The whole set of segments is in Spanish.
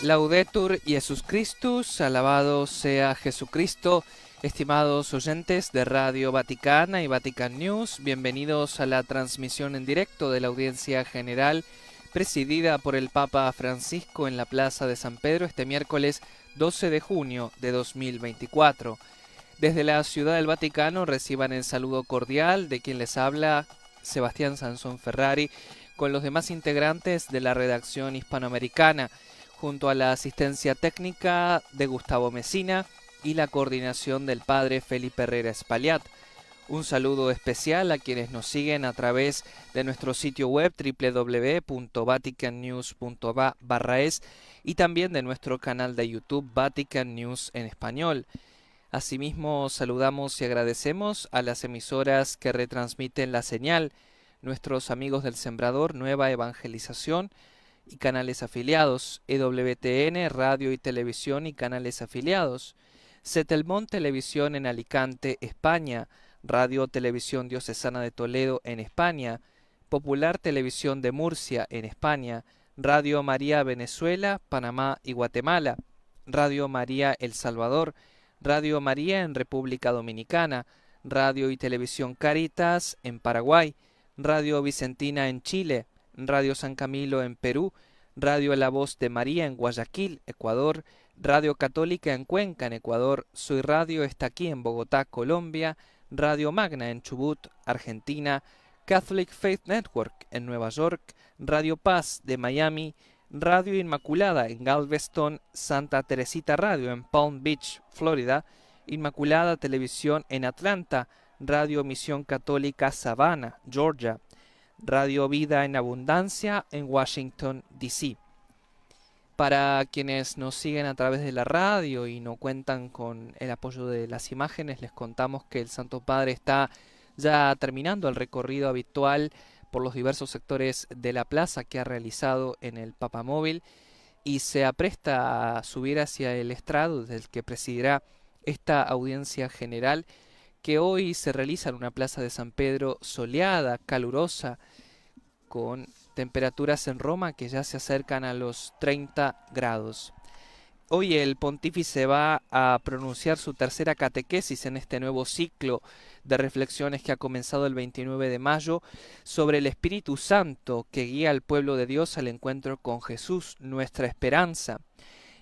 Laudetur Jesus Christus, alabado sea Jesucristo. Estimados oyentes de Radio Vaticana y Vatican News, bienvenidos a la transmisión en directo de la audiencia general presidida por el Papa Francisco en la Plaza de San Pedro este miércoles 12 de junio de 2024. Desde la Ciudad del Vaticano reciban el saludo cordial de quien les habla, Sebastián Sansón Ferrari, con los demás integrantes de la redacción hispanoamericana, junto a la asistencia técnica de Gustavo Mesina y la coordinación del padre Felipe Herrera Espaillat. Un saludo especial a quienes nos siguen a través de nuestro sitio web www.vaticannews.va/es y también de nuestro canal de YouTube Vatican News en español. Asimismo, saludamos y agradecemos a las emisoras que retransmiten la señal, nuestros amigos del Sembrador, Nueva Evangelización y canales afiliados, EWTN, Radio y Televisión y canales afiliados, Setelmont Televisión en Alicante, España, Radio Televisión Diocesana de Toledo en España, Popular Televisión de Murcia en España, Radio María Venezuela, Panamá y Guatemala, Radio María El Salvador, Radio María en República Dominicana, Radio y Televisión Caritas en Paraguay, Radio Vicentina en Chile, Radio San Camilo en Perú, Radio La Voz de María en Guayaquil, Ecuador, Radio Católica en Cuenca, en Ecuador, Soy Radio está aquí en Bogotá, Colombia, Radio Magna en Chubut, Argentina, Catholic Faith Network en Nueva York, Radio Paz de Miami, Radio Inmaculada en Galveston, Santa Teresita Radio en Palm Beach, Florida, Inmaculada Televisión en Atlanta, Radio Misión Católica Savannah, Georgia, Radio Vida en Abundancia en Washington, D.C. Para quienes nos siguen a través de la radio y no cuentan con el apoyo de las imágenes, les contamos que el Santo Padre está ya terminando el recorrido habitual por los diversos sectores de la plaza que ha realizado en el Papamóvil y se apresta a subir hacia el estrado desde el que presidirá esta audiencia general que hoy se realiza en una plaza de San Pedro soleada, calurosa, con temperaturas en Roma que ya se acercan a los 30 grados. Hoy el pontífice va a pronunciar su tercera catequesis en este nuevo ciclo de reflexiones que ha comenzado el 29 de mayo sobre el Espíritu Santo que guía al pueblo de Dios al encuentro con Jesús, nuestra esperanza.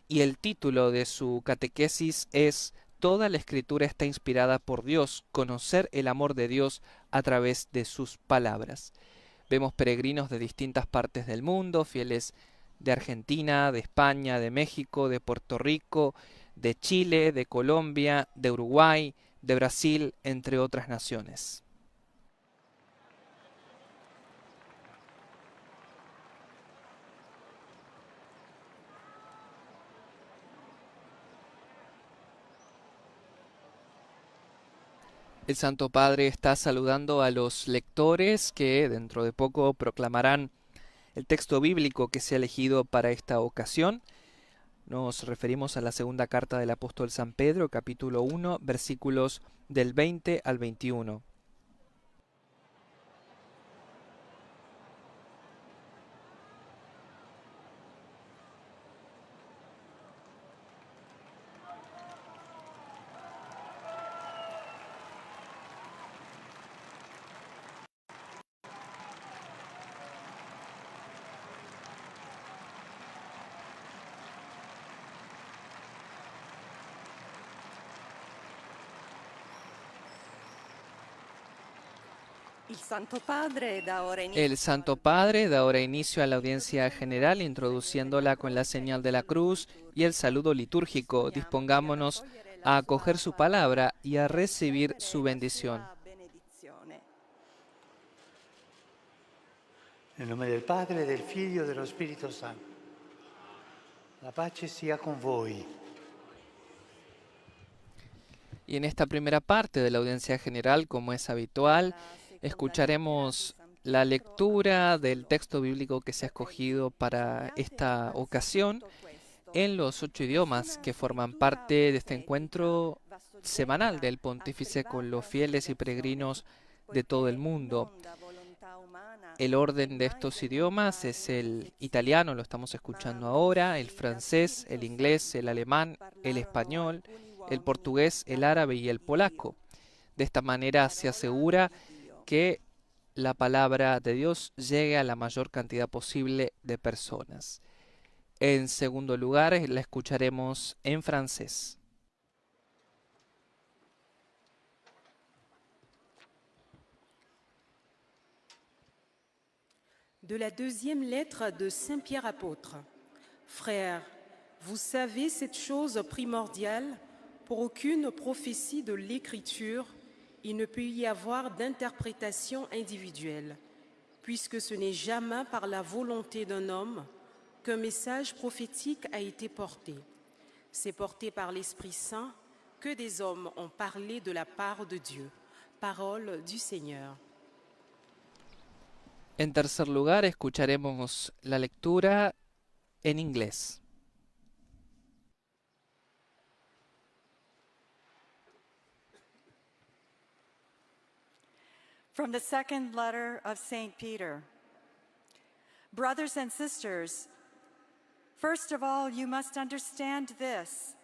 Y el título de su catequesis es Toda la Escritura está inspirada por Dios, conocer el amor de Dios a través de sus palabras. Vemos peregrinos de distintas partes del mundo, fieles de Argentina, de España, de México, de Puerto Rico, de Chile, de Colombia, de Uruguay, de Brasil, entre otras naciones. El Santo Padre está saludando a los lectores que dentro de poco proclamarán el texto bíblico que se ha elegido para esta ocasión. Nos referimos a la segunda carta del apóstol San Pedro, capítulo 1, versículos del 20 al 21. El Santo Padre da ahora inicio a la audiencia general, introduciéndola con la señal de la cruz y el saludo litúrgico. Dispongámonos a acoger su palabra y a recibir su bendición. Nel nome del Padre, del Figlio e dello Spirito Santo. La pace sia con voi. Y en esta primera parte de la audiencia general, como es habitual, escucharemos la lectura del texto bíblico que se ha escogido para esta ocasión en los 8 idiomas que forman parte de este encuentro semanal del Pontífice con los fieles y peregrinos de todo el mundo. El orden de estos idiomas es el italiano, lo estamos escuchando ahora, el francés, el inglés, el alemán, el español, el portugués, el árabe y el polaco. De esta manera se asegura que la palabra de Dios llegue a la mayor cantidad posible de personas. En segundo lugar, la escucharemos en francés. De la deuxième lettre de Saint Pierre apôtre. Frères, vous savez cette chose primordiale, pour aucune prophétie de l'Écriture, il ne peut y avoir d'interprétation individuelle, puisque ce n'est jamais par la volonté d'un homme qu'un message prophétique a été porté. C'est porté par l'Esprit Saint que des hommes ont parlé de la part de Dieu. Parole du Seigneur. En tercer lugar, escucharemos la lectura en inglés. From the second letter of St. Peter. Brothers and sisters, first of all, you must understand this,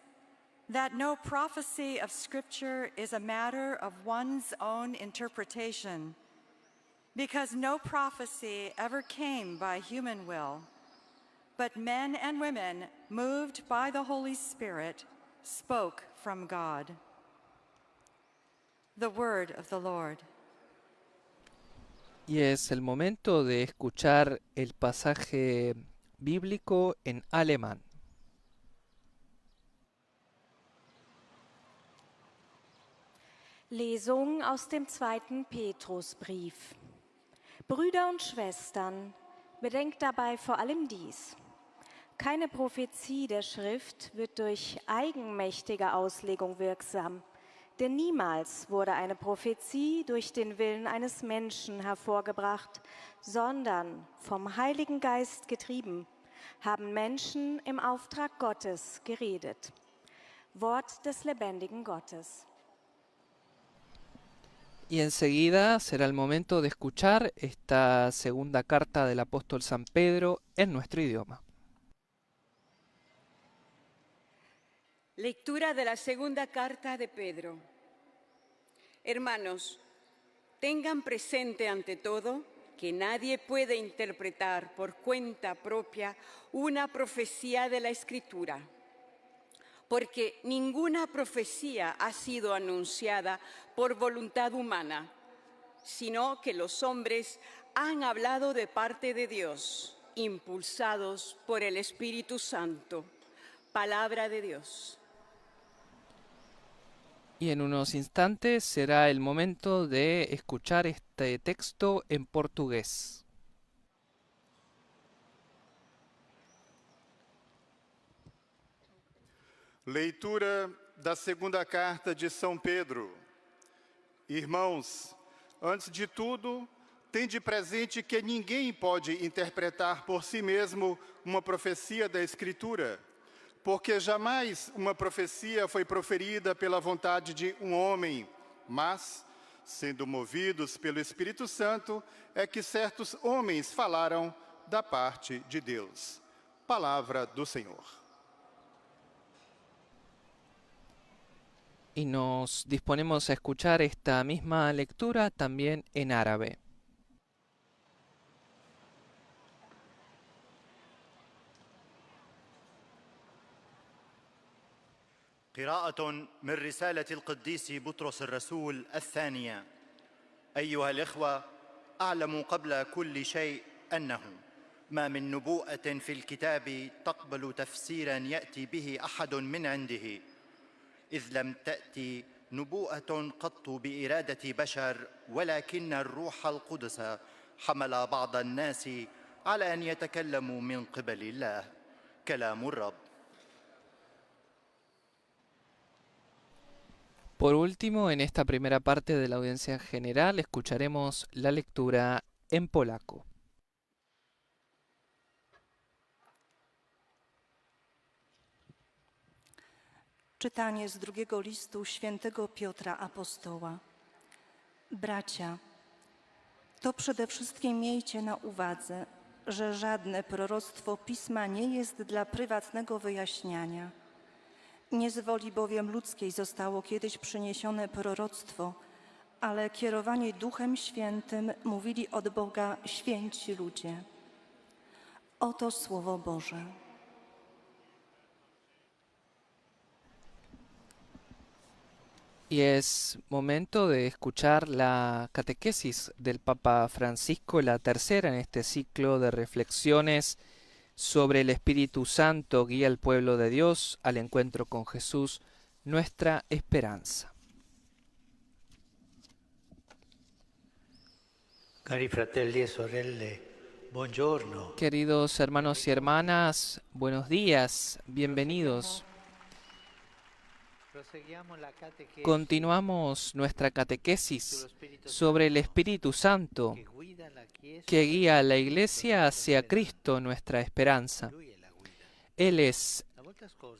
that no prophecy of Scripture is a matter of one's own interpretation, because no prophecy ever came by human will, but men and women, moved by the Holy Spirit, spoke from God. The word of the Lord. Y es el momento de escuchar el pasaje bíblico en alemán. Lesung aus dem 2. Petrusbrief. Brüder und Schwestern, bedenkt dabei vor allem dies. Keine Prophezie der Schrift wird durch eigenmächtige Auslegung wirksam, denn niemals wurde eine Prophezie durch den Willen eines Menschen hervorgebracht, sondern vom Heiligen Geist getrieben, haben Menschen im Auftrag Gottes geredet. Wort des lebendigen Gottes. Y enseguida será el momento de escuchar esta segunda carta del apóstol San Pedro en nuestro idioma. Lectura de la segunda carta de Pedro. Hermanos, tengan presente ante todo que nadie puede interpretar por cuenta propia una profecía de la Escritura, porque ninguna profecía ha sido anunciada por voluntad humana, sino que los hombres han hablado de parte de Dios, impulsados por el Espíritu Santo. Palabra de Dios. Y en unos instantes será el momento de escuchar este texto en portugués. Leitura da segunda carta de São Pedro. Irmãos, antes de tudo, tende presente que ninguém pode interpretar por si mesmo uma profecia da Escritura, porque jamais uma profecia foi proferida pela vontade de um homem, mas, sendo movidos pelo Espírito Santo, é que certos homens falaram da parte de Deus. Palavra do Senhor. Y nos disponemos a escuchar esta misma lectura también en árabe. قراءة من رسالة القديس بطرس الرسول الثانية. أيها الإخوة، أعلم قبل كل شيء أنه ما من نبوءة في الكتاب تقبل تفسيرا يأتي به أحد من عنده، إذ لم تأتي نبوءة قط بإرادة بشر، ولكن الروح القدس حمل بعض الناس على أن يتكلموا من قبل الله. كلام الرب. Por último, en esta primera parte de la audiencia general, escucharemos la lectura en polaco. Czytanie z drugiego listu świętego Piotra Apostoła. Bracia, To przede wszystkim miejcie na uwadze, że żadne proroctwo Pisma nie jest dla prywatnego wyjaśniania. Nie z woli bowiem ludzkiej zostało kiedyś przyniesione proroctwo, ale kierowani Duchem Świętym mówili od Boga święci ludzie. Oto Słowo Boże. Y es momento de escuchar la catequesis del Papa Francisco, la tercera en este ciclo de reflexiones sobre el Espíritu Santo guía al pueblo de Dios al encuentro con Jesús, nuestra esperanza. Cari fratelli e sorelle, buongiorno. Queridos hermanos y hermanas, buenos días, bienvenidos. Continuamos nuestra catequesis sobre el Espíritu Santo que guía a la Iglesia hacia Cristo, nuestra esperanza. Él es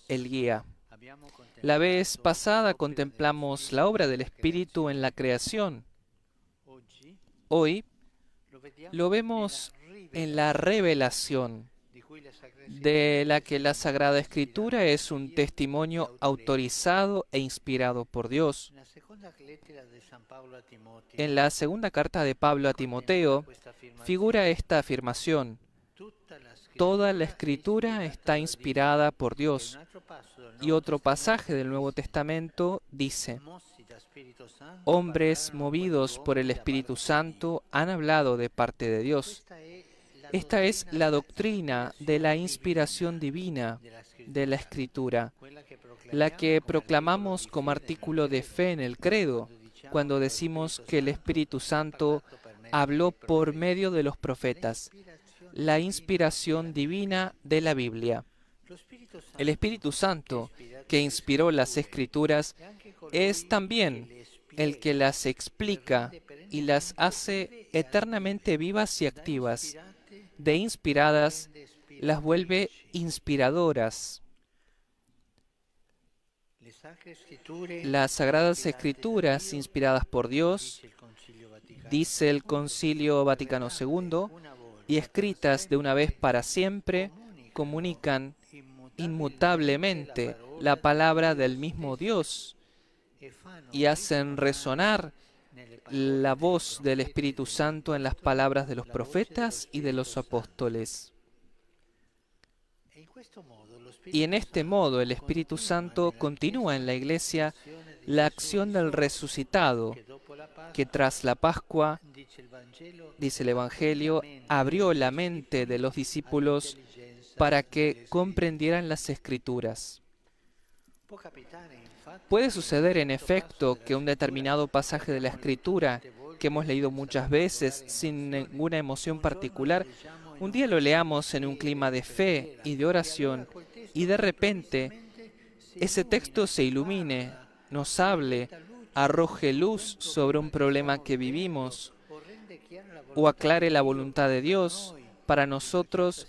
el guía. La vez pasada contemplamos la obra del Espíritu en la creación. Hoy lo vemos en la revelación, de la que la Sagrada Escritura es un testimonio autorizado e inspirado por Dios. En la segunda carta de Pablo a Timoteo figura esta afirmación: toda la Escritura está inspirada por Dios. Y otro pasaje del Nuevo Testamento dice: hombres movidos por el Espíritu Santo han hablado de parte de Dios. Esta es la doctrina de la inspiración divina de la Escritura, la que proclamamos como artículo de fe en el credo, cuando decimos que el Espíritu Santo habló por medio de los profetas, la inspiración divina de la Biblia. El Espíritu Santo, que inspiró las Escrituras, es también el que las explica y las hace eternamente vivas y activas. De inspiradas, las vuelve inspiradoras. Las Sagradas Escrituras, inspiradas por Dios, dice el Concilio Vaticano II, y escritas de una vez para siempre, comunican inmutablemente la palabra del mismo Dios y hacen resonar la voz del Espíritu Santo en las palabras de los profetas y de los apóstoles. Y en este modo el Espíritu Santo continúa en la Iglesia la acción del resucitado, que tras la Pascua, dice el Evangelio, abrió la mente de los discípulos para que comprendieran las Escrituras. Puede suceder, en efecto, que un determinado pasaje de la Escritura, que hemos leído muchas veces sin ninguna emoción particular, un día lo leamos en un clima de fe y de oración, y de repente ese texto se ilumine, nos hable, arroje luz sobre un problema que vivimos, o aclare la voluntad de Dios para nosotros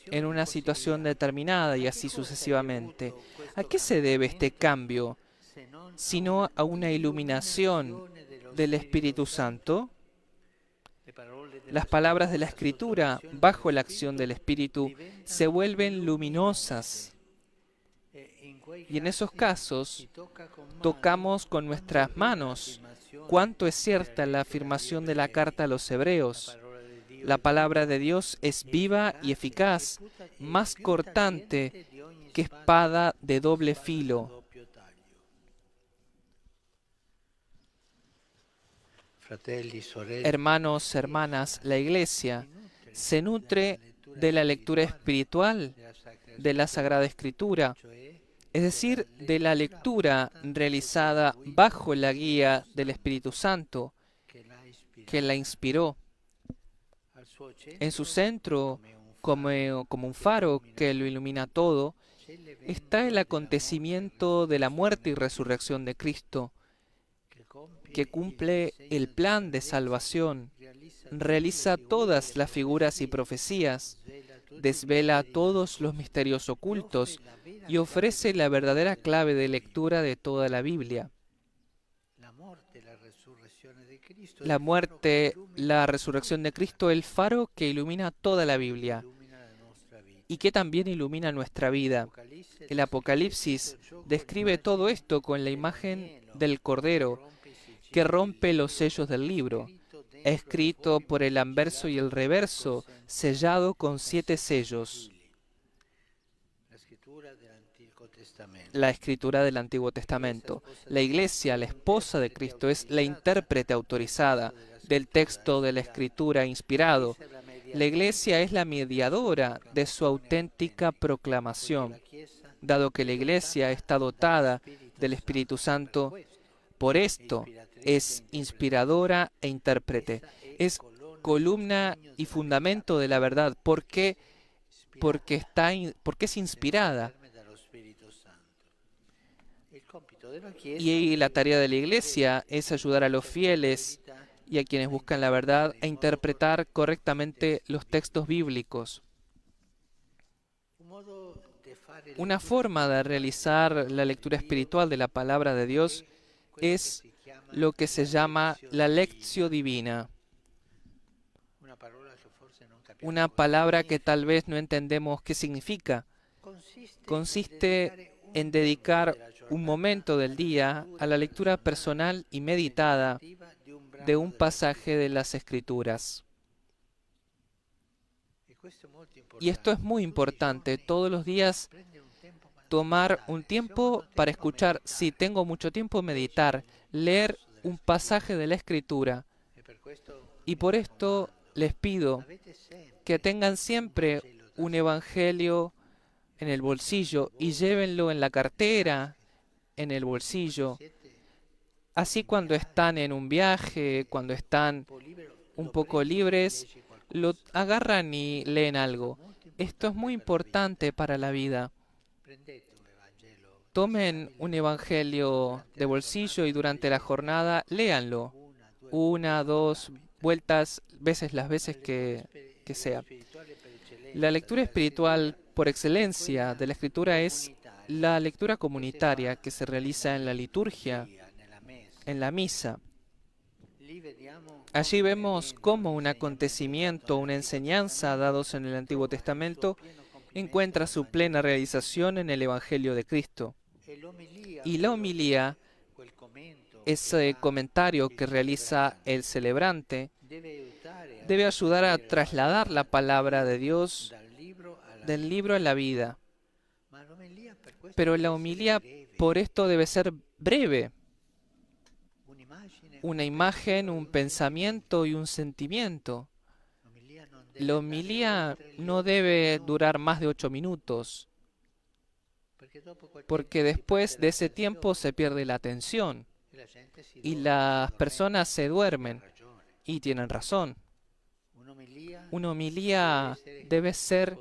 en una situación determinada, y así sucesivamente. ¿A qué se debe este cambio? Sino a una iluminación del Espíritu Santo. Las palabras de la Escritura, bajo la acción del Espíritu, se vuelven luminosas. Y en esos casos, tocamos con nuestras manos cuánto es cierta la afirmación de la carta a los Hebreos. La palabra de Dios es viva y eficaz, más cortante que espada de doble filo. Hermanos, hermanas, la Iglesia se nutre de la lectura espiritual de la Sagrada Escritura, es decir, de la lectura realizada bajo la guía del Espíritu Santo, que la inspiró. En su centro, como un faro que lo ilumina todo, está el acontecimiento de la muerte y resurrección de Cristo, que cumple el plan de salvación, realiza todas las figuras y profecías, desvela todos los misterios ocultos y ofrece la verdadera clave de lectura de toda la Biblia. la muerte, la resurrección de Cristo, el faro que ilumina toda la Biblia y que también ilumina nuestra vida. El Apocalipsis describe todo esto con la imagen del Cordero que rompe los sellos del libro, escrito por el anverso y el reverso, sellado con 7 sellos. La escritura del Antiguo Testamento. La Iglesia, la esposa de Cristo, es la intérprete autorizada del texto de la Escritura inspirado. La Iglesia es la mediadora de su auténtica proclamación. Dado que la Iglesia está dotada del Espíritu Santo, por esto es inspiradora e intérprete. Es columna y fundamento de la verdad. ¿Por qué? Porque es inspirada. Y la tarea de la Iglesia es ayudar a los fieles y a quienes buscan la verdad a interpretar correctamente los textos bíblicos. Una forma de realizar la lectura espiritual de la palabra de Dios es lo que se llama la lectio divina. Una palabra que tal vez no entendemos qué significa. Consiste en dedicar un momento del día a la lectura personal y meditada de un pasaje de las Escrituras. Y esto es muy importante. Todos los días tomar un tiempo para escuchar. Si tengo mucho tiempo, meditar, leer un pasaje de la Escritura. Y por esto les pido que tengan siempre un evangelio en el bolsillo y llévenlo en la cartera, en el bolsillo. Así cuando están en un viaje, cuando están un poco libres, lo agarran y leen algo. Esto es muy importante para la vida. Tomen un evangelio de bolsillo y durante la jornada léanlo. 1, 2 vueltas, las veces que sea. La lectura espiritual por excelencia de la Escritura es la lectura comunitaria que se realiza en la liturgia, en la misa. Allí vemos cómo un acontecimiento, una enseñanza dados en el Antiguo Testamento encuentra su plena realización en el Evangelio de Cristo. Y la homilía, ese comentario que realiza el celebrante, debe ayudar a trasladar la palabra de Dios del libro a la vida. Pero la homilía por esto debe ser breve. Una imagen, un pensamiento y un sentimiento. La homilía no debe durar más de 8 minutos, porque después de ese tiempo se pierde la atención y las personas se duermen, y tienen razón. Una homilía debe ser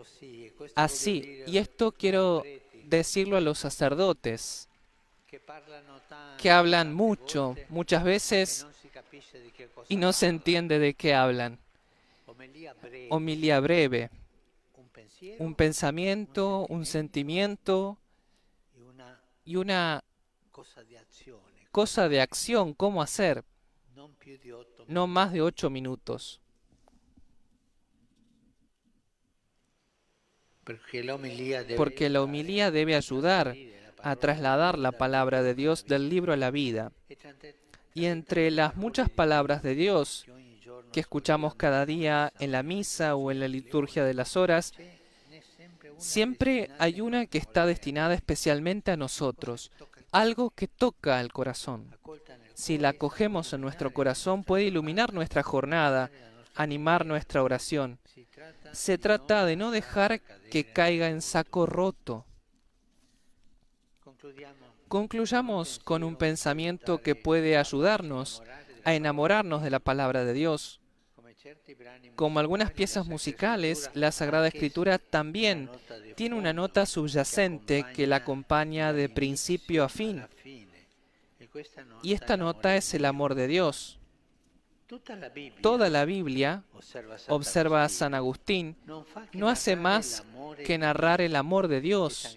así, y esto quiero decirlo a los sacerdotes, que hablan mucho, muchas veces, y no se entiende de qué hablan. Homilía breve, un pensamiento, un sentimiento y una cosa de acción, cómo hacer, no más de 8 minutos. Porque la homilía debe ayudar a trasladar la palabra de Dios del libro a la vida. Y entre las muchas palabras de Dios que escuchamos cada día en la misa o en la liturgia de las horas, siempre hay una que está destinada especialmente a nosotros, algo que toca al corazón. Si la acogemos en nuestro corazón, puede iluminar nuestra jornada, animar nuestra oración. Se trata de no dejar que caiga en saco roto. Concluyamos con un pensamiento que puede ayudarnos a enamorarnos de la palabra de Dios. Como algunas piezas musicales, la Sagrada Escritura también tiene una nota subyacente que la acompaña de principio a fin. Y esta nota es el amor de Dios. Toda la Biblia, observa a San Agustín, no hace más que narrar el amor de Dios,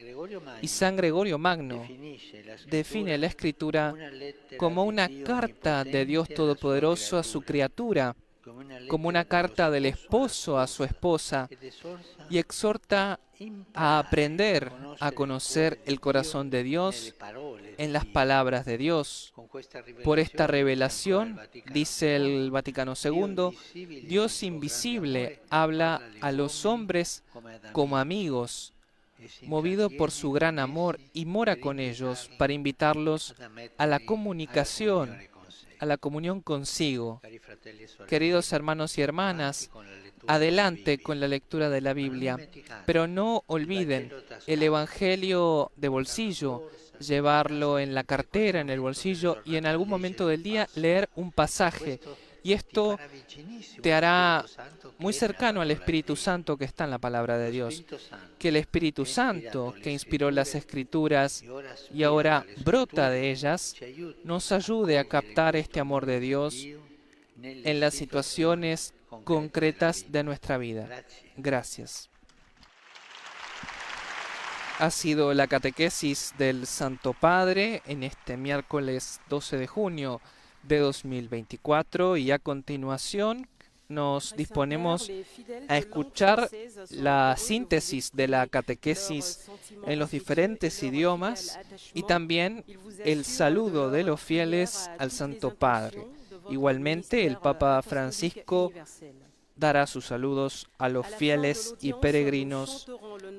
y San Gregorio Magno define la Escritura como una carta de Dios Todopoderoso a su criatura, como una carta del esposo a su esposa, y exhorta a aprender a conocer el corazón de Dios en las palabras de Dios. Por esta revelación, dice el Vaticano II, Dios invisible habla a los hombres como amigos, movido por su gran amor, y mora con ellos para invitarlos a la comunicación, a la comunión consigo. Queridos hermanos y hermanas, adelante con la lectura de la Biblia, pero no olviden el Evangelio de bolsillo, llevarlo en la cartera, en el bolsillo, y en algún momento del día leer un pasaje. Y esto te hará muy cercano al Espíritu Santo que está en la palabra de Dios. Que el Espíritu Santo, que inspiró las Escrituras y ahora brota de ellas, nos ayude a captar este amor de Dios en las situaciones concretas de nuestra vida. Gracias. Ha sido la catequesis del Santo Padre en este miércoles 12 de junio de 2024, y a continuación nos disponemos a escuchar la síntesis de la catequesis en los diferentes idiomas y también el saludo de los fieles al Santo Padre. Igualmente, el Papa Francisco dará sus saludos a los fieles y peregrinos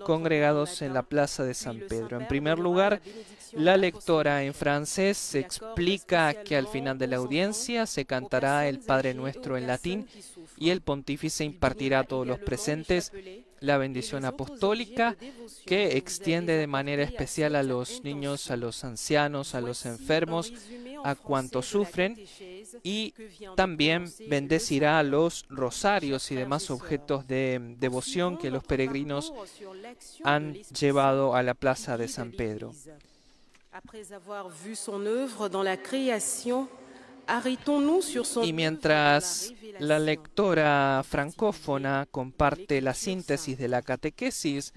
congregados en la Plaza de San Pedro. En primer lugar, la lectora en francés explica que al final de la audiencia se cantará el Padre Nuestro en latín y el pontífice impartirá a todos los presentes la bendición apostólica, que extiende de manera especial a los niños, a los ancianos, a los enfermos, a cuantos sufren, y también bendecirá a los rosarios y demás objetos de devoción que los peregrinos han llevado a la Plaza de San Pedro. Y mientras la lectora francófona comparte la síntesis de la catequesis,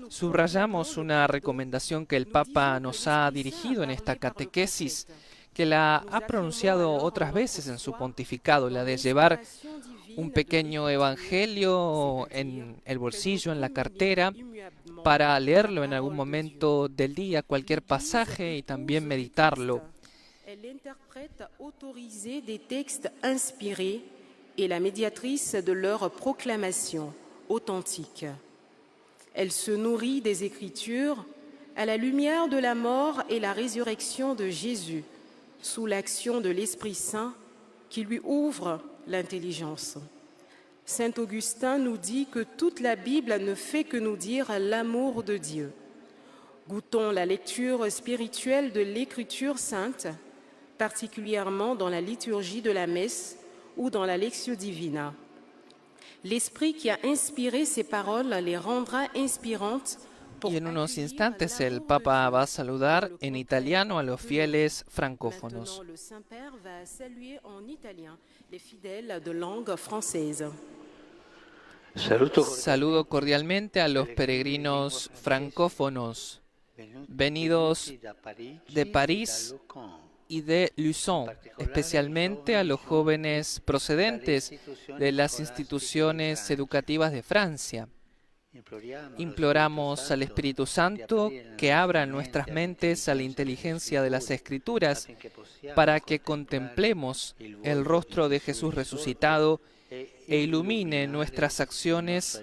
subrayamos una recomendación que el Papa nos ha dirigido en esta catequesis, que la ha pronunciado otras veces en su pontificado, la de llevar un pequeño evangelio en el bolsillo, en la cartera, para leerlo en algún momento del día, cualquier pasaje, y también meditarlo. Elle interprète autorisée des textes inspirés et la médiatrice de leur proclamation authentique. Elle se nourrit des Écritures à la lumière de la mort et la résurrection de Jésus, sous l'action de l'Esprit Saint qui lui ouvre l'intelligence. Saint Augustin nous dit que toute la Bible ne fait que nous dire l'amour de Dieu. Goûtons la lecture spirituelle de l'Écriture sainte, particulièrement dans la liturgie de la messe ou dans la Lectio Divina. L'Esprit qui a inspiré ces paroles les rendra inspirantes. Y en unos instantes el Papa va a saludar en italiano a los fieles francófonos. Le Saint-Père va saluer en italien les fidèles de langue française. Saludo cordialmente a los peregrinos francófonos venidos de París y de Luçon, especialmente a los jóvenes procedentes de las instituciones educativas de Francia. Imploramos al Espíritu Santo que abra nuestras mentes a la inteligencia de las Escrituras para que contemplemos el rostro de Jesús resucitado e ilumine nuestras acciones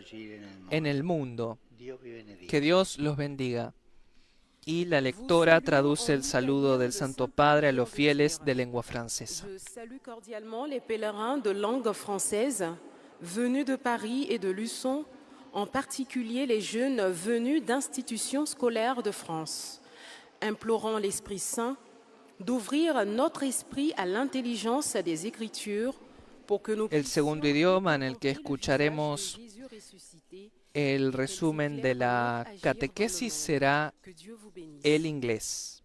en el mundo. Que Dios los bendiga. Y la lectora traduce el saludo del Santo Padre a los fieles de lengua francesa. Je salue cordialement les pèlerins de langue française venus de Paris et de Luçon, en particulier les jeunes venus d'institutions scolaires de France, implorant l'Esprit Saint d'ouvrir notre esprit à l'intelligence des Écritures pour que nous El segundo idioma en el que escucharemos el resumen de la catequesis será el inglés.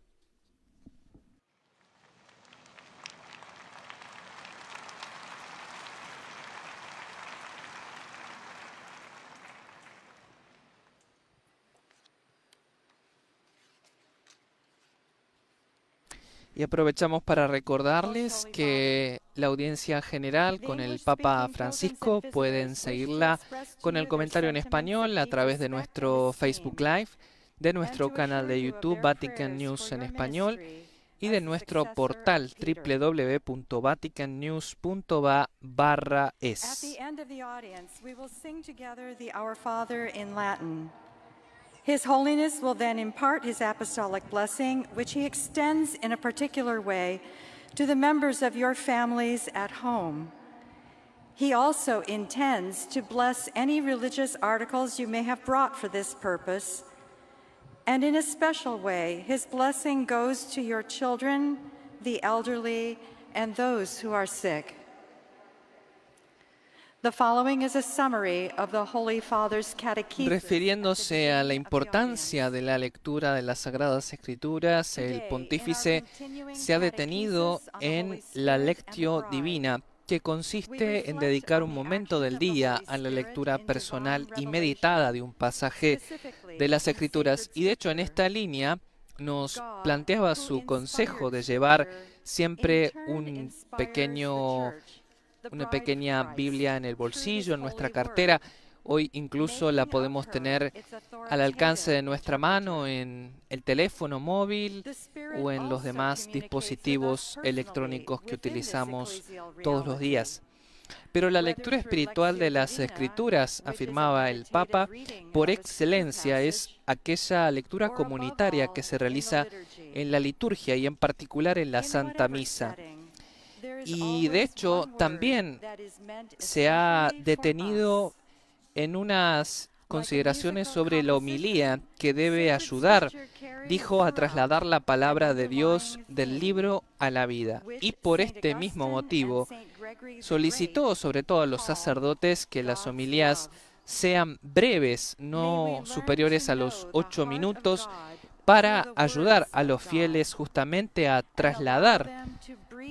Y aprovechamos para recordarles que la audiencia general con el Papa Francisco pueden seguirla con el comentario en español a través de nuestro Facebook Live, de nuestro canal de YouTube Vatican News en español y de nuestro portal www.vaticannews.va/es. At the end of the audience, we will sing together the Our Father in Latin. His Holiness will then impart his apostolic blessing, which he extends in a particular way to the members of your families at home. He also intends to bless any religious articles you may have brought for this purpose. And in a special way, his blessing goes to your children, the elderly, and those who are sick. The following is a summary of the Holy Father's catechesis. Refiriéndose a la importancia de la lectura de las Sagradas Escrituras, el pontífice se ha detenido en la Lectio Divina, que consiste en dedicar un momento del día a la lectura personal y meditada de un pasaje de las Escrituras. Y de hecho, en esta línea nos planteaba su consejo de llevar siempre una pequeña Biblia en el bolsillo, en nuestra cartera. Hoy incluso la podemos tener al alcance de nuestra mano en el teléfono móvil o en los demás dispositivos electrónicos que utilizamos todos los días. Pero la lectura espiritual de las Escrituras, afirmaba el Papa, por excelencia es aquella lectura comunitaria que se realiza en la liturgia y en particular en la Santa Misa. Y de hecho también se ha detenido en unas consideraciones sobre la homilía que debe ayudar, dijo, a trasladar la palabra de Dios del libro a la vida. Y por este mismo motivo solicitó sobre todo a los sacerdotes que las homilías sean breves, no superiores a los 8 minutos, para ayudar a los fieles justamente a trasladar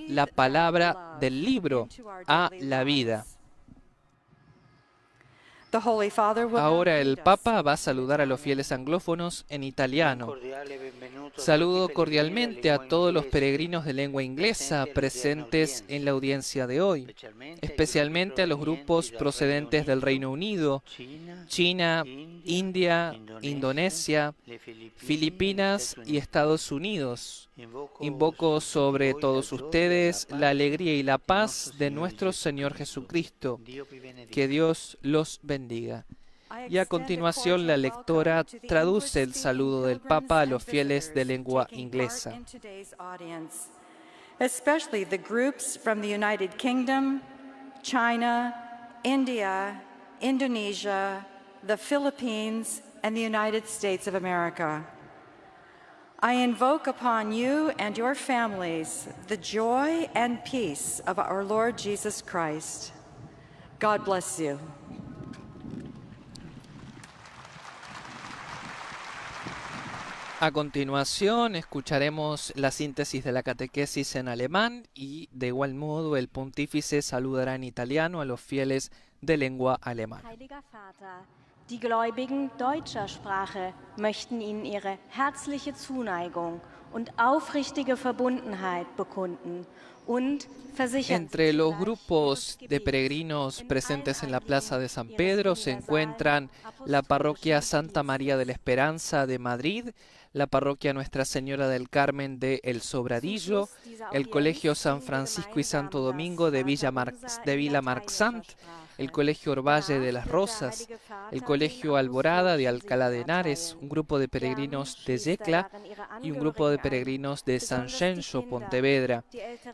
la palabra del libro a la vida. Ahora el Papa va a saludar a los fieles anglófonos en italiano. Saludo cordialmente a todos los peregrinos de lengua inglesa presentes en la audiencia de hoy, especialmente a los grupos procedentes del Reino Unido, China, India, Indonesia, Filipinas y Estados Unidos. Invoco sobre todos ustedes la alegría y la paz de nuestro Señor Jesucristo. Que Dios los bendiga. Y a continuación la lectora traduce el saludo del Papa a los fieles de lengua inglesa. Especially the groups from the United Kingdom, China, India, Indonesia, the Philippines, and the United States of America. I invoke upon you and your families the joy and peace of our Lord Jesus Christ. God bless you. A continuación escucharemos la síntesis de la catequesis en alemán y de igual modo el pontífice saludará en italiano a los fieles de lengua alemana. Heiliger Vater, die Gläubigen deutscher Sprache möchten Ihnen ihre herzliche Zuneigung und aufrichtige Verbundenheit bekunden und versichern. Entre los grupos de peregrinos presentes en la Plaza de San Pedro se encuentran la parroquia Santa María de la Esperanza de Madrid, la parroquia Nuestra Señora del Carmen de El Sobradillo, el Colegio San Francisco y Santo Domingo de Villa Marxant, el Colegio Orvalle de las Rosas, el Colegio Alborada de Alcalá de Henares, un grupo de peregrinos de Yecla y un grupo de peregrinos de San Xenxo, Pontevedra.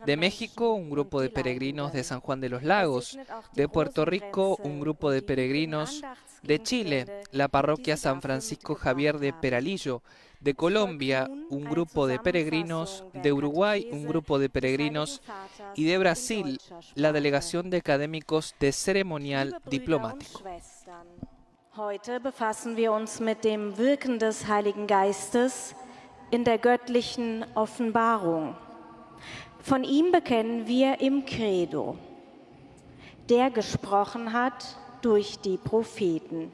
De México, un grupo de peregrinos de San Juan de los Lagos. De Puerto Rico, un grupo de peregrinos. De Chile, la parroquia San Francisco Javier de Peralillo. De Colombia, un grupo de peregrinos. De Uruguay, un grupo de peregrinos. Y de Brasil, la delegación de académicos de ceremonial diplomático. Heute befassen wir uns mit dem Wirken des Heiligen Geistes in der göttlichen Offenbarung. Von ihm bekennen wir im Credo, der gesprochen hat durch die Propheten.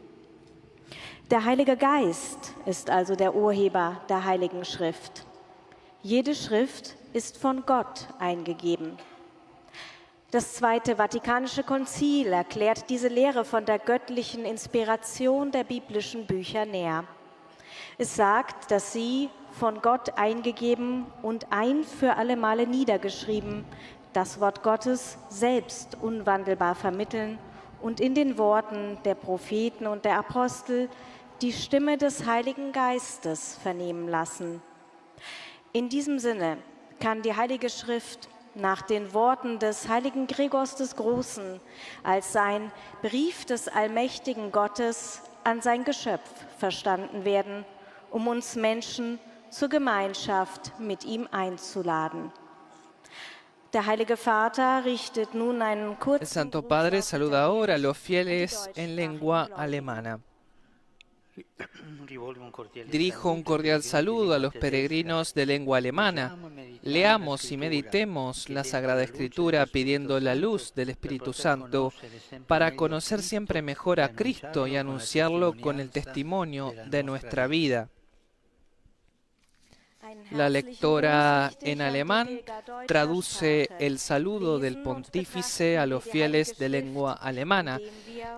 Der Heilige Geist ist also der Urheber der Heiligen Schrift. Jede Schrift ist von Gott eingegeben. Das Zweite Vatikanische Konzil erklärt diese Lehre von der göttlichen Inspiration der biblischen Bücher näher. Es sagt, dass sie von Gott eingegeben und ein für alle Male niedergeschrieben, das Wort Gottes selbst unwandelbar vermitteln und in den Worten der Propheten und der Apostel die Stimme des Heiligen Geistes vernehmen lassen. In diesem Sinne kann die Heilige Schrift nach den Worten des heiligen Gregors des Großen als sein Brief des allmächtigen Gottes an sein Geschöpf verstanden werden, um uns Menschen zur Gemeinschaft mit ihm einzuladen. Der Heilige Vater richtet nun einen kurzen El Santo Padre saluda ahora a los fieles en lengua alemana. Dirijo un cordial saludo a los peregrinos de lengua alemana. Leamos y meditemos la Sagrada Escritura pidiendo la luz del Espíritu Santo para conocer siempre mejor a Cristo y anunciarlo con el testimonio de nuestra vida. La lectora en alemán traduce el saludo del pontífice a los fieles de lengua alemana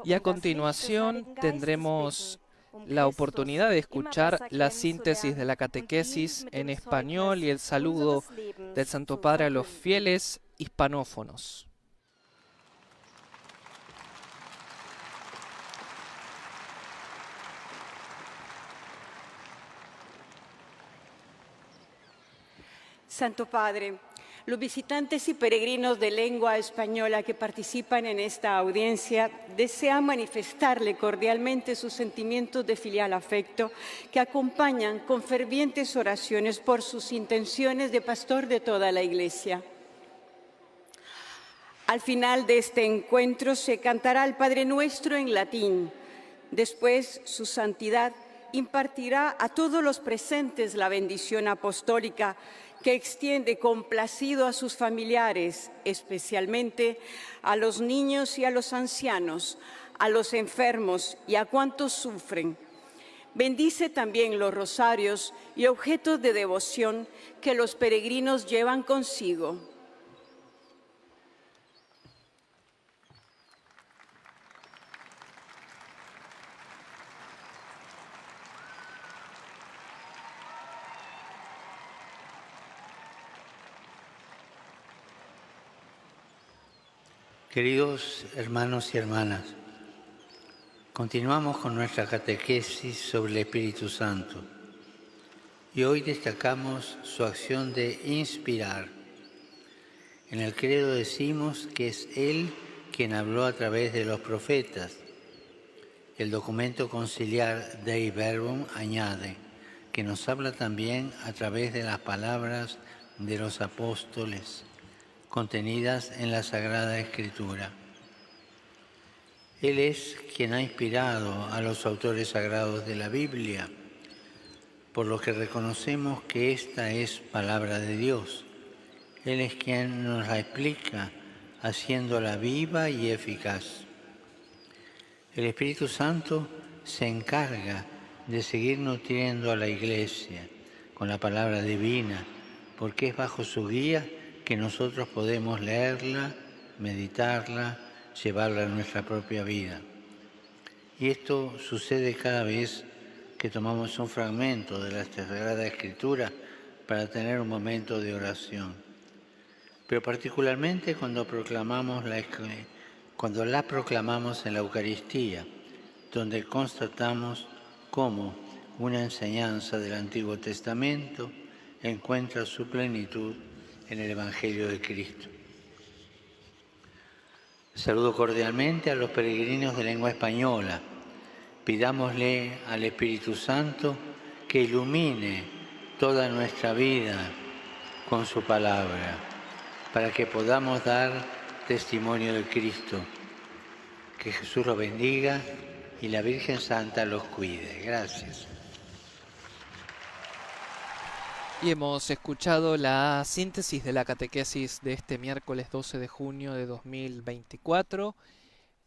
y a continuación tendremos la oportunidad de escuchar la síntesis de la catequesis en español y el saludo del Santo Padre a los fieles hispanófonos. Santo Padre, los visitantes y peregrinos de lengua española que participan en esta audiencia desean manifestarle cordialmente sus sentimientos de filial afecto que acompañan con fervientes oraciones por sus intenciones de pastor de toda la Iglesia. Al final de este encuentro se cantará el Padre Nuestro en latín. Después, su santidad impartirá a todos los presentes la bendición apostólica que extiende complacido a sus familiares, especialmente a los niños y a los ancianos, a los enfermos y a cuantos sufren. Bendice también los rosarios y objetos de devoción que los peregrinos llevan consigo. Queridos hermanos y hermanas, continuamos con nuestra catequesis sobre el Espíritu Santo y hoy destacamos su acción de inspirar. En el credo decimos que es Él quien habló a través de los profetas. El documento conciliar Dei Verbum añade que nos habla también a través de las palabras de los apóstoles contenidas en la Sagrada Escritura. Él es quien ha inspirado a los autores sagrados de la Biblia, por lo que reconocemos que esta es palabra de Dios. Él es quien nos la explica, haciéndola viva y eficaz. El Espíritu Santo se encarga de seguir nutriendo a la Iglesia con la palabra divina, porque es bajo su guía que nosotros podemos leerla, meditarla, llevarla a nuestra propia vida. Y esto sucede cada vez que tomamos un fragmento de la Sagrada Escritura para tener un momento de oración. Pero particularmente cuando la proclamamos en la Eucaristía, donde constatamos cómo una enseñanza del Antiguo Testamento encuentra su plenitud en el Evangelio de Cristo. Saludo cordialmente a los peregrinos de lengua española. Pidámosle al Espíritu Santo que ilumine toda nuestra vida con su palabra, para que podamos dar testimonio de Cristo. Que Jesús los bendiga y la Virgen Santa los cuide. Gracias. Y hemos escuchado la síntesis de la catequesis de este miércoles 12 de junio de 2024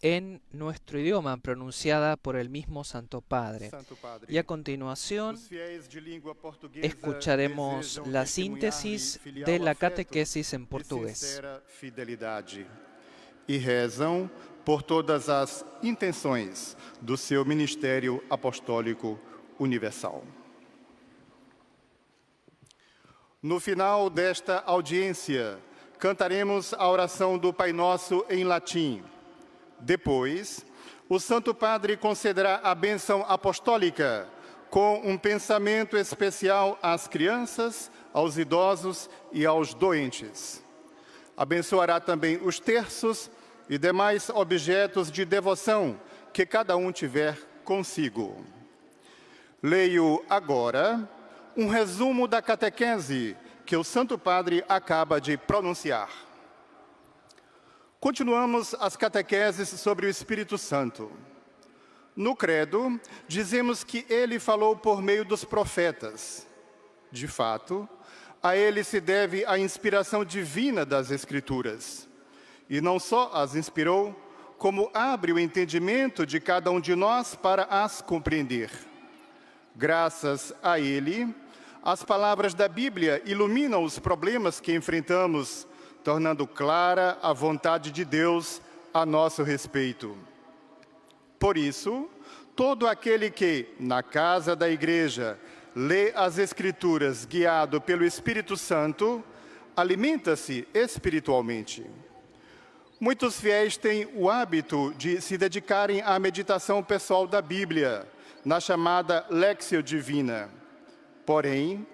en nuestro idioma, pronunciada por el mismo Santo Padre. Santo Padre, Y a continuación os fiéis de língua portuguesa escucharemos desejam la testemunhar-lhe síntesis filial de la afeto catequesis en e portugués. sincera fidelidade. E rezam por todas as intenções do seu ministério apostólico universal. No final desta audiência, cantaremos a oração do Pai Nosso em latim. Depois, o Santo Padre concederá a bênção apostólica com um pensamento especial às crianças, aos idosos e aos doentes. Abençoará também os terços e demais objetos de devoção que cada um tiver consigo. Leio agora um resumo da catequese que o Santo Padre acaba de pronunciar. Continuamos as catequeses sobre o Espírito Santo. No credo, dizemos que ele falou por meio dos profetas. De fato, a ele se deve a inspiração divina das Escrituras. E não só as inspirou, como abre o entendimento de cada um de nós para as compreender. Graças a ele, as palavras da Bíblia iluminam os problemas que enfrentamos, tornando clara a vontade de Deus a nosso respeito. Por isso, todo aquele que, na casa da igreja, lê as Escrituras guiado pelo Espírito Santo, alimenta-se espiritualmente. Muitos fiéis têm o hábito de se dedicarem à meditação pessoal da Bíblia, na chamada Lectio Divina. Porém,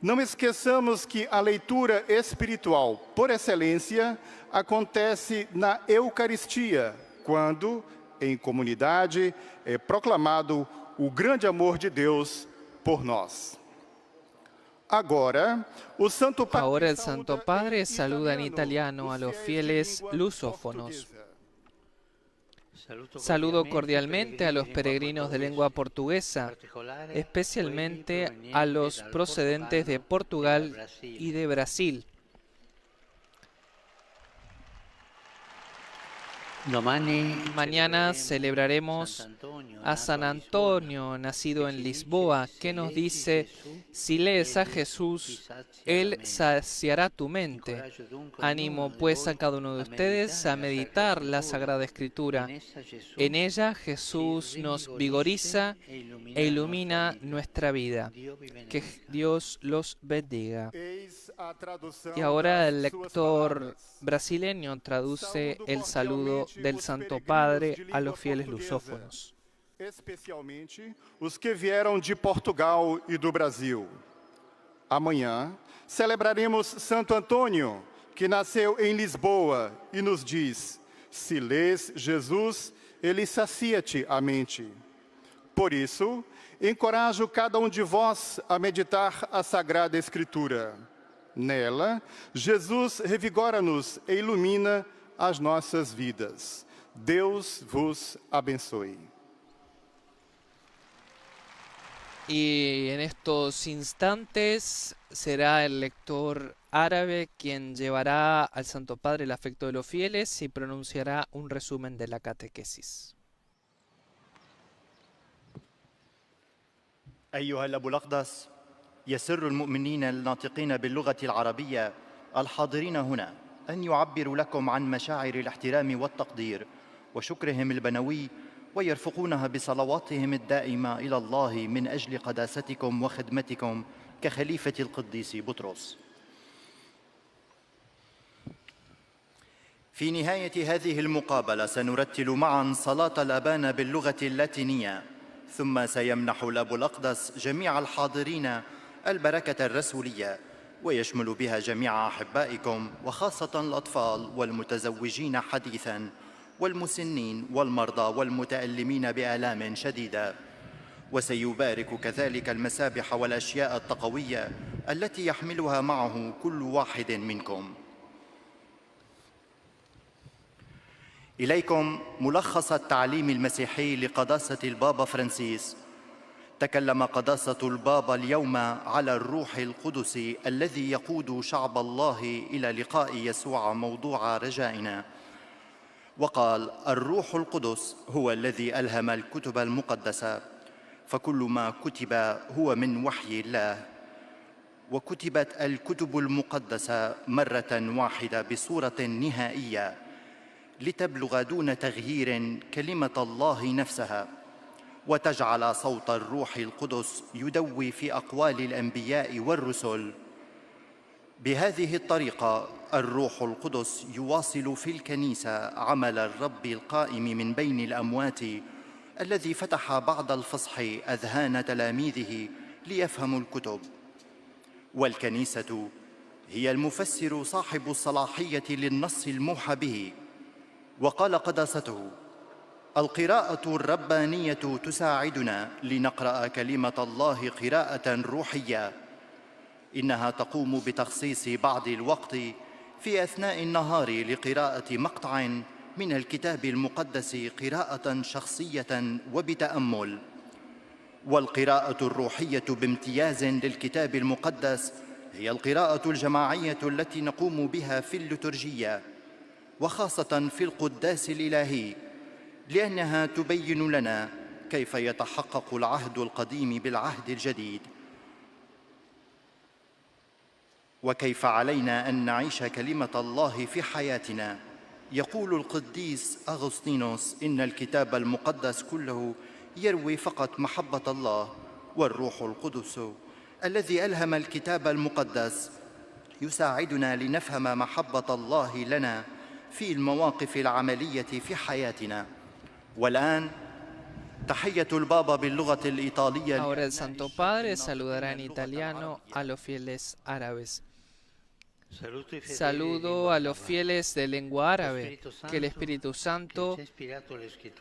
não esqueçamos que a leitura espiritual, por excelência, acontece na Eucaristia, quando, em comunidade, é proclamado o grande amor de Deus por nós. Agora, o Santo Padre Ahora el Santo Padre saluda en italiano a los fieles lusófonos. Saludo cordialmente a los peregrinos de lengua portuguesa, especialmente a los procedentes de Portugal y de Brasil. Mañana celebraremos a San Antonio, nacido en Lisboa, que nos dice: si lees a Jesús, Él saciará tu mente. Animo pues a cada uno de ustedes a meditar la Sagrada Escritura. En ella Jesús nos vigoriza e ilumina nuestra vida. Que Dios los bendiga. Y ahora el lector brasileño traduce el saludo del Santo Padre a los fieles lusófonos. Especialmente os que vieram de Portugal e do Brasil. Amanhã celebraremos Santo Antônio, que nasceu em Lisboa e nos diz: se lês Jesus, ele sacia-te a mente. Por isso, encorajo cada um de vós a meditar a Sagrada Escritura. Nela, Jesus revigora-nos e ilumina as nossas vidas. Deus vos abençoe. Y en estos instantes será el lector árabe quien llevará al Santo Padre el afecto de los fieles y pronunciará un resumen de la catequesis. أيها الأب الأقدس، يسر المؤمنين الناطقين باللغة العربية الحاضرين هنا أن يعبروا لكم عن مشاعر الاحترام والتقدير وشكرهم البنوي، ويرفقونها بصلواتهم الدائمة إلى الله من أجل قداستكم وخدمتكم كخليفة القديس بطرس. في نهاية هذه المقابلة سنرتل معا صلاة الأبانا باللغة اللاتينية، ثم سيمنح الأب الأقدس جميع الحاضرين البركة الرسولية، ويشمل بها جميع أحبائكم وخاصة الأطفال والمتزوجين حديثاً والمسنين والمرضى والمتألمين بآلام شديدة. وسيبارك كذلك المسابح والأشياء التقوية التي يحملها معه كل واحد منكم. إليكم ملخص التعليم المسيحي لقداسة البابا فرانسيس. تكلم قداسة البابا اليوم على الروح القدس الذي يقود شعب الله إلى لقاء يسوع موضوع رجائنا، وقال: الروح القدس هو الذي ألهم الكتب المقدسة، فكل ما كتب هو من وحي الله. وكتبت الكتب المقدسة مرة واحدة بصورة نهائية لتبلغ دون تغيير كلمة الله نفسها، وتجعل صوت الروح القدس يدوي في أقوال الأنبياء والرسل. بهذه الطريقة الروح القدس يواصل في الكنيسة عمل الرب القائم من بين الأموات، الذي فتح بعد الفصح أذهان تلاميذه ليفهموا الكتب. والكنيسة هي المفسر صاحب الصلاحية للنص الموحى به. وقال قداسته: القراءة الربانية تساعدنا لنقرأ كلمة الله قراءة روحية. إنها تقوم بتخصيص بعض الوقت في أثناء النهار لقراءة مقطع من الكتاب المقدس قراءة شخصية وبتأمل. والقراءة الروحية بامتياز للكتاب المقدس هي القراءة الجماعية التي نقوم بها في الليتورجية، وخاصة في القداس الإلهي، لأنها تبين لنا كيف يتحقق العهد القديم بالعهد الجديد، وكيف علينا أن نعيش كلمة الله في حياتنا. يقول القديس أغسطينوس إن الكتاب المقدس كله يروي فقط محبة الله، والروح القدس الذي ألهم الكتاب المقدس يساعدنا لنفهم محبة الله لنا في المواقف العملية في حياتنا. والآن تحية البابا باللغة الإيطالية. Ahora el Santo Padre saludará en italiano a los fieles árabes. Saludo a los fieles de lengua árabe, que el Espíritu Santo,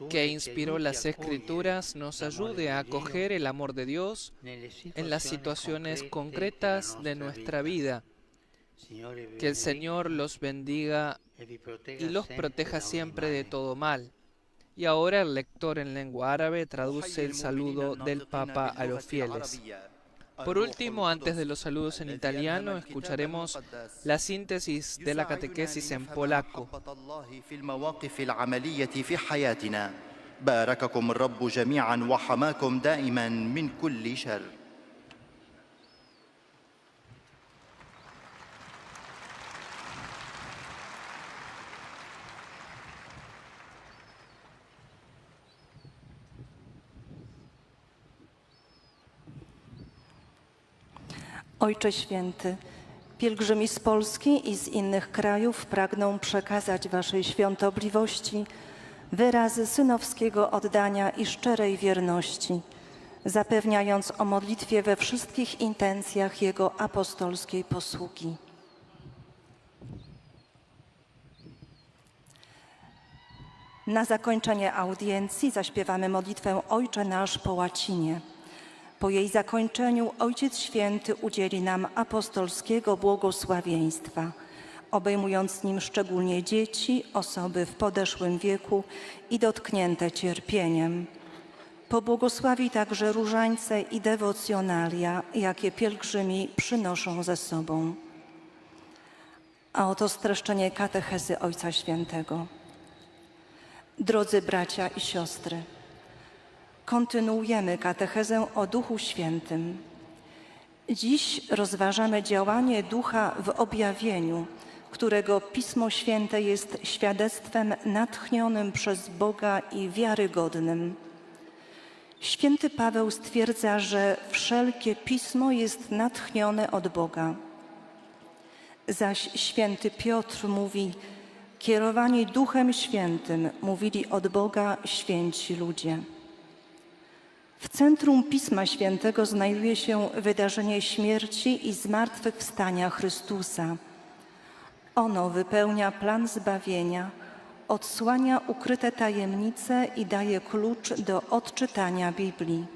que inspiró las Escrituras, nos ayude a acoger el amor de Dios en las situaciones concretas de nuestra vida. Que el Señor los bendiga y los proteja siempre de todo mal. Y ahora el lector en lengua árabe traduce el saludo del Papa a los fieles. Por último, antes de los saludos en italiano, escucharemos la síntesis de la catequesis en polaco. بارككم الرب جميعا وحماكم دائما من كل شر. Ojcze Święty, pielgrzymi z Polski i z innych krajów pragną przekazać Waszej świątobliwości wyrazy synowskiego oddania i szczerej wierności, zapewniając o modlitwie we wszystkich intencjach Jego apostolskiej posługi. Na zakończenie audiencji zaśpiewamy modlitwę Ojcze Nasz po łacinie. Po jej zakończeniu Ojciec Święty udzieli nam apostolskiego błogosławieństwa, obejmując nim szczególnie dzieci, osoby w podeszłym wieku i dotknięte cierpieniem. Pobłogosławi także różańce i dewocjonalia, jakie pielgrzymi przynoszą ze sobą. A oto streszczenie katechezy Ojca Świętego. Drodzy bracia i siostry, kontynuujemy katechezę o Duchu Świętym. Dziś rozważamy działanie Ducha w objawieniu, którego Pismo Święte jest świadectwem natchnionym przez Boga i wiarygodnym. Święty Paweł stwierdza, że wszelkie Pismo jest natchnione od Boga. Zaś święty Piotr mówi: kierowani Duchem Świętym mówili od Boga święci ludzie. W centrum Pisma Świętego znajduje się wydarzenie śmierci i zmartwychwstania Chrystusa. Ono wypełnia plan zbawienia, odsłania ukryte tajemnice i daje klucz do odczytania Biblii.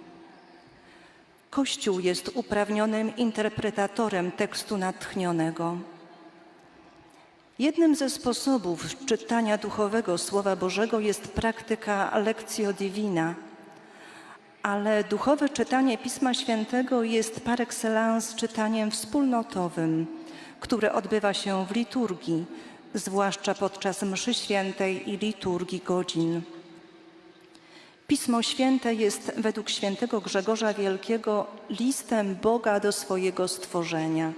Kościół jest uprawnionym interpretatorem tekstu natchnionego. Jednym ze sposobów czytania duchowego Słowa Bożego jest praktyka Lectio Divina, ale duchowe czytanie Pisma Świętego jest par excellence czytaniem wspólnotowym, które odbywa się w liturgii, zwłaszcza podczas mszy świętej i liturgii godzin. Pismo Święte jest według świętego Grzegorza Wielkiego listem Boga do swojego stworzenia.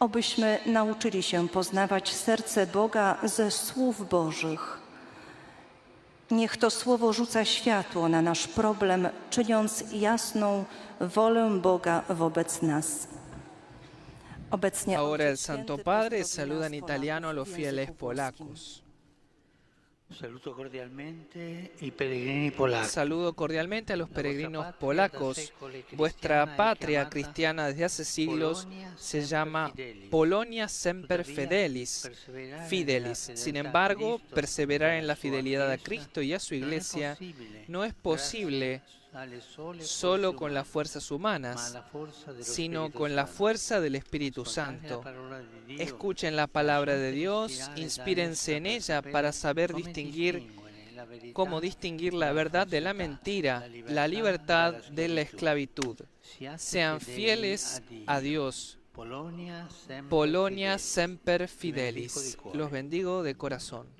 Obyśmy nauczyli się poznawać serce Boga ze słów Bożych. Niech to słowo rzuca światło na nasz problem, czyniąc jasną wolę Boga wobec nas. Obecnie Ahora el Ojciec Santo Święty Padre pozdrowi saluda nas en Polaków italiano a los w fieles języku polskim. polacos. Saludo cordialmente i peregrini polacos. Saludo cordialmente a los peregrinos polacos. Vuestra patria cristiana desde hace siglos se llama Polonia Semper Fidelis. Sin embargo, perseverar en la fidelidad a Cristo y a su Iglesia no es posible solo con las fuerzas humanas, sino con la fuerza del Espíritu Santo. Escuchen la palabra de Dios, inspírense en ella para saber cómo distinguir la verdad de la mentira, la libertad de la esclavitud. Sean fieles a Dios. Polonia Semper Fidelis. Los bendigo de corazón.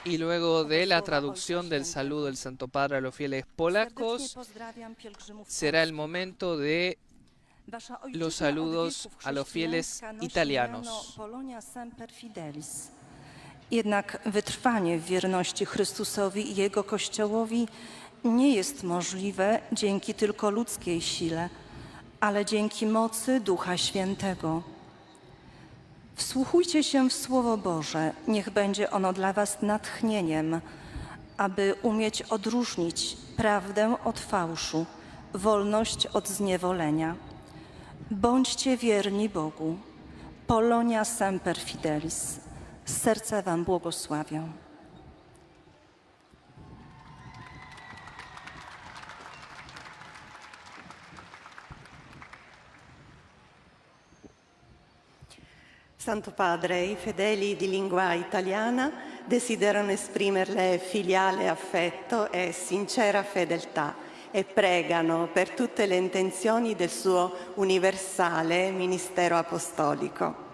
Y luego de la traducción del saludo del Santo Padre a los fieles polacos, será el momento de los saludos a los fieles italianos. Jednak wytrwanie w wierności Chrystusowi i Jego Kościołowi nie jest możliwe dzięki tylko ludzkiej sile, ale dzięki mocy Ducha Świętego. Wsłuchujcie się w Słowo Boże, niech będzie ono dla was natchnieniem, aby umieć odróżnić prawdę od fałszu, wolność od zniewolenia. Bądźcie wierni Bogu. Polonia Semper Fidelis. Z serca wam błogosławię. Santo Padre, i fedeli di lingua italiana desiderano esprimerle filiale affetto e sincera fedeltà e pregano per tutte le intenzioni del suo universale ministero apostolico.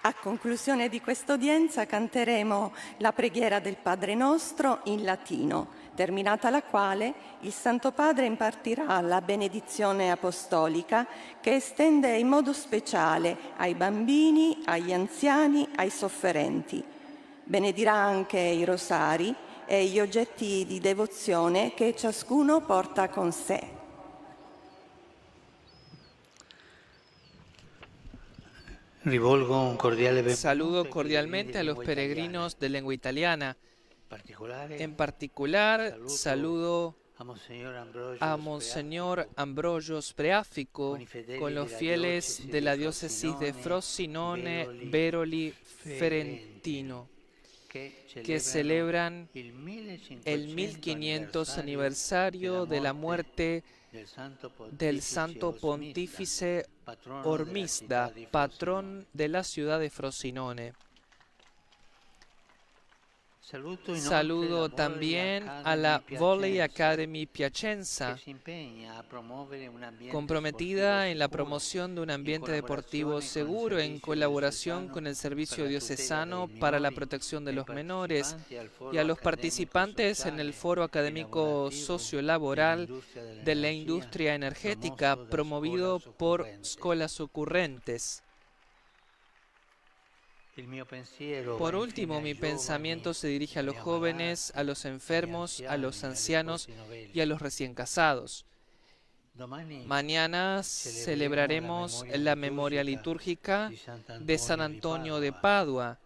A conclusione di questa udienza canteremo la preghiera del Padre Nostro in latino, terminata la quale il Santo Padre impartirà la benedizione apostolica che estende in modo speciale ai bambini, agli anziani, ai sofferenti. Benedirà anche i rosari e gli oggetti di devozione che ciascuno porta con sé. Saludo cordialmente a los peregrinos de lengua italiana. En particular, saludo a Monseñor Ambrogio Spreafico con los fieles de la diócesis de Frosinone, Veroli, Ferentino, que celebran el 1500 aniversario de la muerte del Santo Pontífice Ormisda, patrón de la ciudad de Frosinone. Saludo también a la Volley Academy Piacenza, comprometida en la promoción de un ambiente deportivo seguro en colaboración con el Servicio Diocesano para la Protección de los Menores, y a los participantes en el Foro Académico Sociolaboral de la Industria Energética promovido por Scolas Ocurrentes. Por último, mi pensamiento se dirige a los jóvenes, a los enfermos, a los ancianos y a los recién casados. Mañana celebraremos la memoria litúrgica de San Antonio de Padua,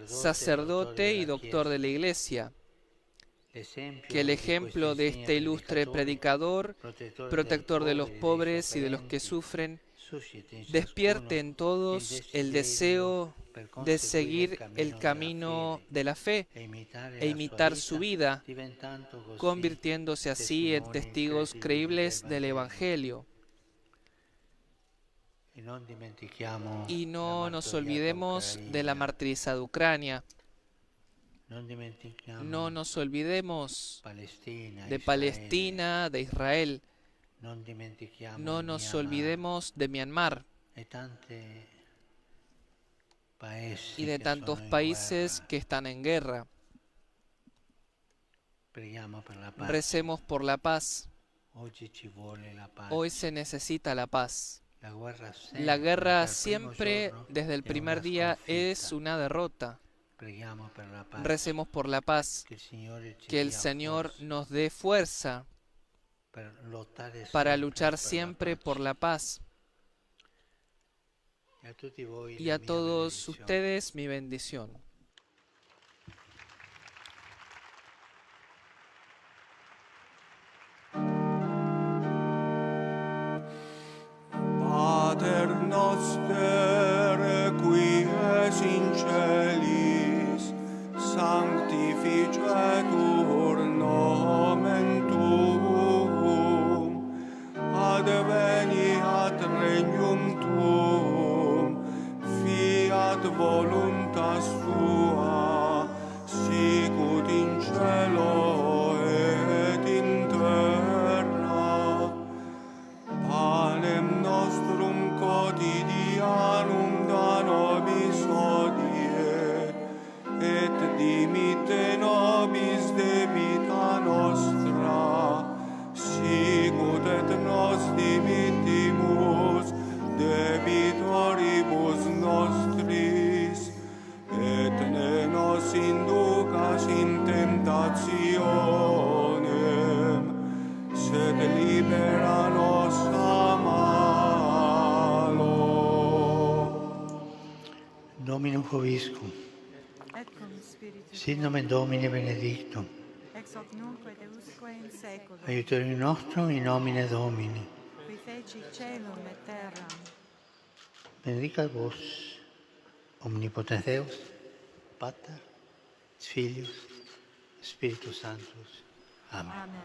sacerdote y doctor de la Iglesia. Que el ejemplo de este ilustre predicador, protector de los pobres y de los que sufren, despierte en todos el deseo de seguir el camino de la fe e imitar su vida, convirtiéndose así en testigos creíbles del Evangelio. Y no nos olvidemos de la martirizada Ucrania. No nos olvidemos Palestina, de Israele. Palestina, de Israel. Non dimentichiamo No il nos Myanmar olvidemos de Myanmar e tanti paesi y de che tantos sono in países guerra. que están en guerra. Preghiamo per la pace. Recemos por la paz. Oggi ci vuole la pace. Hoy se necesita la paz. La guerra siempre, desde el primer día, es una derrota. Preghiamo per la pace. Recemos por la paz. Que el Señor nos dé fuerza para luchar siempre por la paz. Y a todos ustedes mi bendición. Pater noster, qui es in celis, sanctificetur nomen tuum, adveniat regnum tuum, fiat voluntas tua, sicut in cielo et in terra. Panem nostrum quotidianum da nobis hodie, et dimitte nobis debita nostra, sicut et nos dimittimus debitoribus nostris, et ne nos inducas in tentationem, sed libera nos a malo. Dominum Vobiscum. Et cum spiritu Sit nomen Domini benedictum. ex hoc nunc et usque in saeculum, Aiutorium nostrum in nomine Domini. qui feci caelum et terram. Benedicat vos, omnipotens Deus, Pater, Filius, Spiritus Sanctus. Amén. Amen.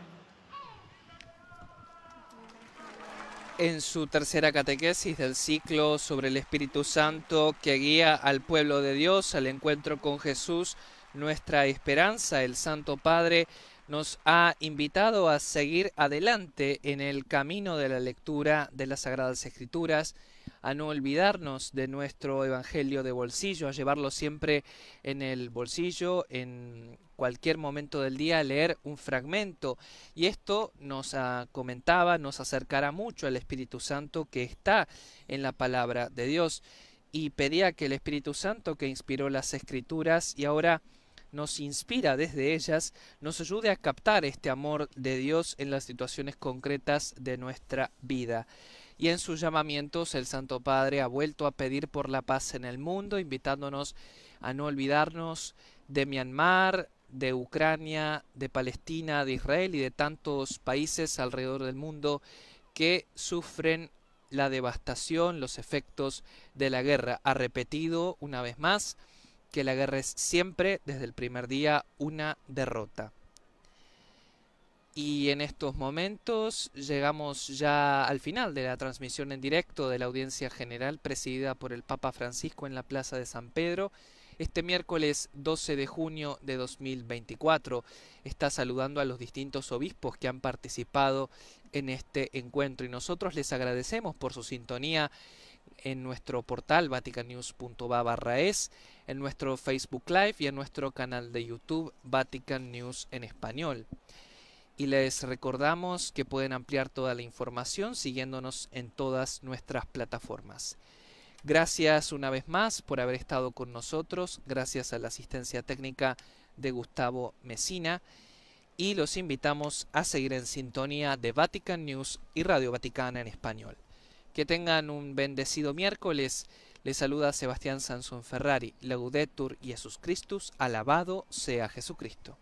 En su tercera catequesis del ciclo sobre el Espíritu Santo que guía al pueblo de Dios al encuentro con Jesús, nuestra esperanza, el Santo Padre nos ha invitado a seguir adelante en el camino de la lectura de las Sagradas Escrituras, a no olvidarnos de nuestro Evangelio de bolsillo, a llevarlo siempre en el bolsillo, en cualquier momento del día, a leer un fragmento. Y esto nos comentaba, nos acercará mucho al Espíritu Santo que está en la palabra de Dios. Y pedía que el Espíritu Santo que inspiró las Escrituras y ahora nos inspira desde ellas, nos ayude a captar este amor de Dios en las situaciones concretas de nuestra vida. Y en sus llamamientos el Santo Padre ha vuelto a pedir por la paz en el mundo, invitándonos a no olvidarnos de Myanmar, de Ucrania, de Palestina, de Israel y de tantos países alrededor del mundo que sufren la devastación, los efectos de la guerra. Ha repetido una vez más que la guerra es siempre, desde el primer día, una derrota. Y en estos momentos llegamos ya al final de la transmisión en directo de la audiencia general presidida por el Papa Francisco en la Plaza de San Pedro. Este miércoles 12 de junio de 2024 está saludando a los distintos obispos que han participado en este encuentro y nosotros les agradecemos por su sintonía en nuestro portal vaticannews.va/es, en nuestro Facebook Live y en nuestro canal de YouTube Vatican News en español. Y les recordamos que pueden ampliar toda la información siguiéndonos en todas nuestras plataformas. Gracias una vez más por haber estado con nosotros, gracias a la asistencia técnica de Gustavo Mesina y los invitamos a seguir en sintonía de Vatican News y Radio Vaticana en español. Que tengan un bendecido miércoles. Les saluda Sebastián Sansón Ferrari. Laudetur Jesus Christus. Alabado sea Jesucristo.